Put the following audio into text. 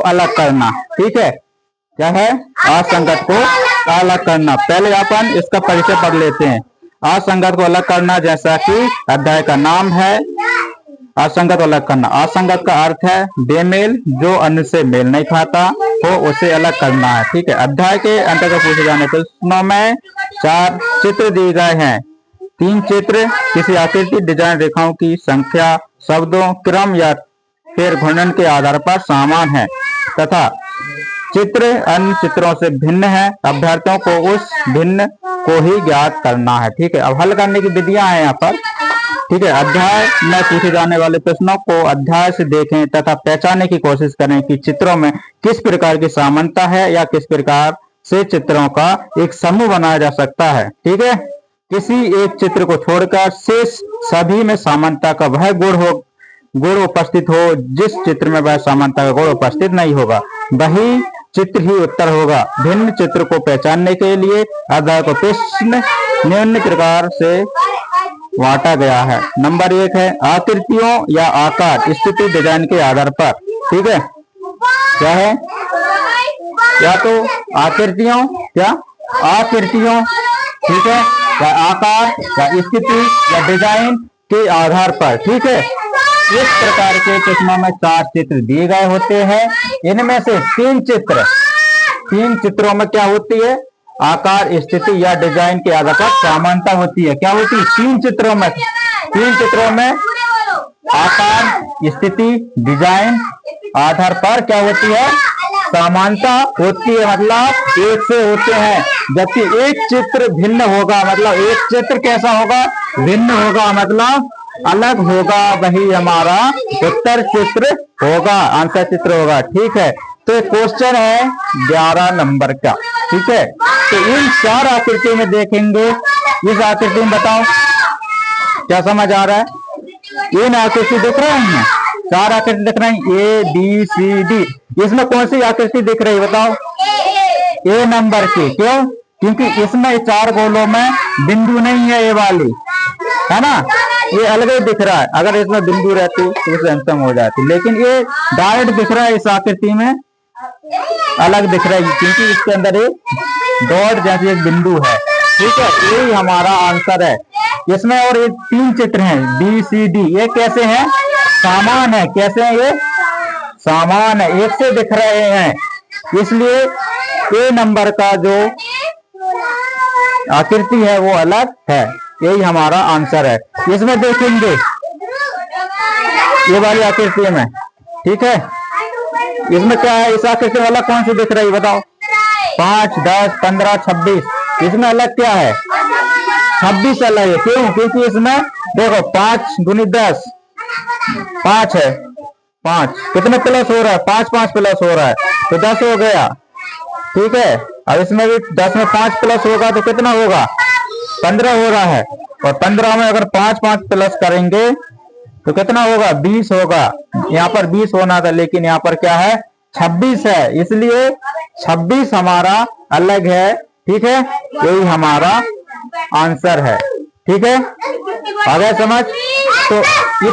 अलग करना। ठीक है, क्या है? असंगत को अलग करना। पहले अपन इसका परिचय पढ़ लेते हैं। असंगत को अलग करना, जैसा कि अध्याय का नाम है, असंगत को अलग करना। असंगत का अर्थ है बेमेल, जो अन्य से मेल नहीं खाता हो उसे अलग करना है। ठीक है, अध्याय के अंतर्गत पूछे जाने प्रश्नों में 4 चित्र दिए गए हैं। 3 चित्र किसी आकृति, डिजाइन, रेखाओं की संख्या, शब्दों, क्रम या फिर घूर्णन के आधार पर समान है तथा चित्र अन्य चित्रों से भिन्न है। अभ्यर्थियों को उस भिन्न को ही ज्ञात करना है। ठीक है, अब हल करने की विधियां हैं यहाँ पर। ठीक है, अध्याय में पूछे जाने वाले प्रश्नों को अध्याय से देखें तथा पहचानने की कोशिश करें कि चित्रों में किस प्रकार की समानता है या किस प्रकार से चित्रों का एक समूह बनाया जा सकता है। ठीक है, किसी एक चित्र को छोड़कर शेष सभी में समानता का वह गुण उपस्थित हो जिस चित्र में वह समानता का गुण उपस्थित नहीं होगा, वही चित्र ही उत्तर होगा। भिन्न चित्र को पहचानने के लिए अध्याय को प्रश्न निम्न प्रकार से बांटा गया है। नंबर 1 है आकृतियों या आकार, स्थिति, डिजाइन के आधार पर। ठीक है, क्या है? या तो आकृतियों, क्या आकृतियों, ठीक है, या आकार या स्थिति या डिजाइन के आधार पर। ठीक है, इस प्रकार के प्रश्नों में 4 चित्र दिए गए होते हैं। इनमें से 3 चित्रों में क्या होती है? आकार, स्थिति या डिजाइन के आधार पर समानता होती है। क्या होती है? 3 चित्रों में आकार, स्थिति, डिजाइन आधार पर क्या होती है? समानता होती है, मतलब एक से होते हैं। जबकि एक चित्र भिन्न होगा, मतलब एक चित्र कैसा होगा? भिन्न होगा, मतलब अलग होगा, वही हमारा उत्तर चित्र होगा, आंसर चित्र होगा। ठीक है, तो क्वेश्चन है 11 नंबर का। ठीक है, तो इन 4 आकृतियों में देखेंगे। इस आकृति में बताओ क्या समझ आ रहा है? इन आकृति दिख रहे हैं, 4 आकृति दिख रहे हैं, ए बी सी डी। इसमें कौन सी आकृति दिख रही है बताओ? ए नंबर की। क्यों? क्योंकि इसमें 4 गोलों में बिंदु नहीं है, ए वाली है ना, ये अलग ही दिख रहा है। अगर इसमें बिंदु रहती तो इसे अंतम हो जाती, लेकिन ये डायरेक्ट दिख रहा है, इस आकृति में अलग दिख रहा है क्योंकि इसके अंदर एक डॉट जैसी एक बिंदु है। ठीक है, यही हमारा आंसर है। इसमें और ये 3 चित्र हैं, बी सी डी। ये कैसे हैं? समान है। कैसे हैं ये? समान है, एक से दिख रहे हैं, इसलिए ए नंबर का जो आकृति है वो अलग है। यही हमारा आंसर है। इसमें देखेंगे ये वाली आकृति में। ठीक है, इसमें क्या है? इस आकृति में अलग कौन सी दिख रही है बताओ? 5, 10, 15, 26। इसमें अलग क्या है? 26 अलग है। क्यों? क्योंकि इसमें देखो 5 गुनी 10 5 है। 5 कितने प्लस हो रहा है? 5 5 प्लस हो रहा है तो 10 हो गया। ठीक है, अब इसमें भी 10 में 5 प्लस होगा तो कितना होगा? 15 हो रहा है। और 15 में अगर 5 5 प्लस करेंगे तो कितना होगा? 20 होगा। यहाँ पर 20 होना था, लेकिन यहाँ पर क्या है? 26 है, इसलिए 26 हमारा अलग है। ठीक है, यही हमारा आंसर है। ठीक है, आ गया समझ? तो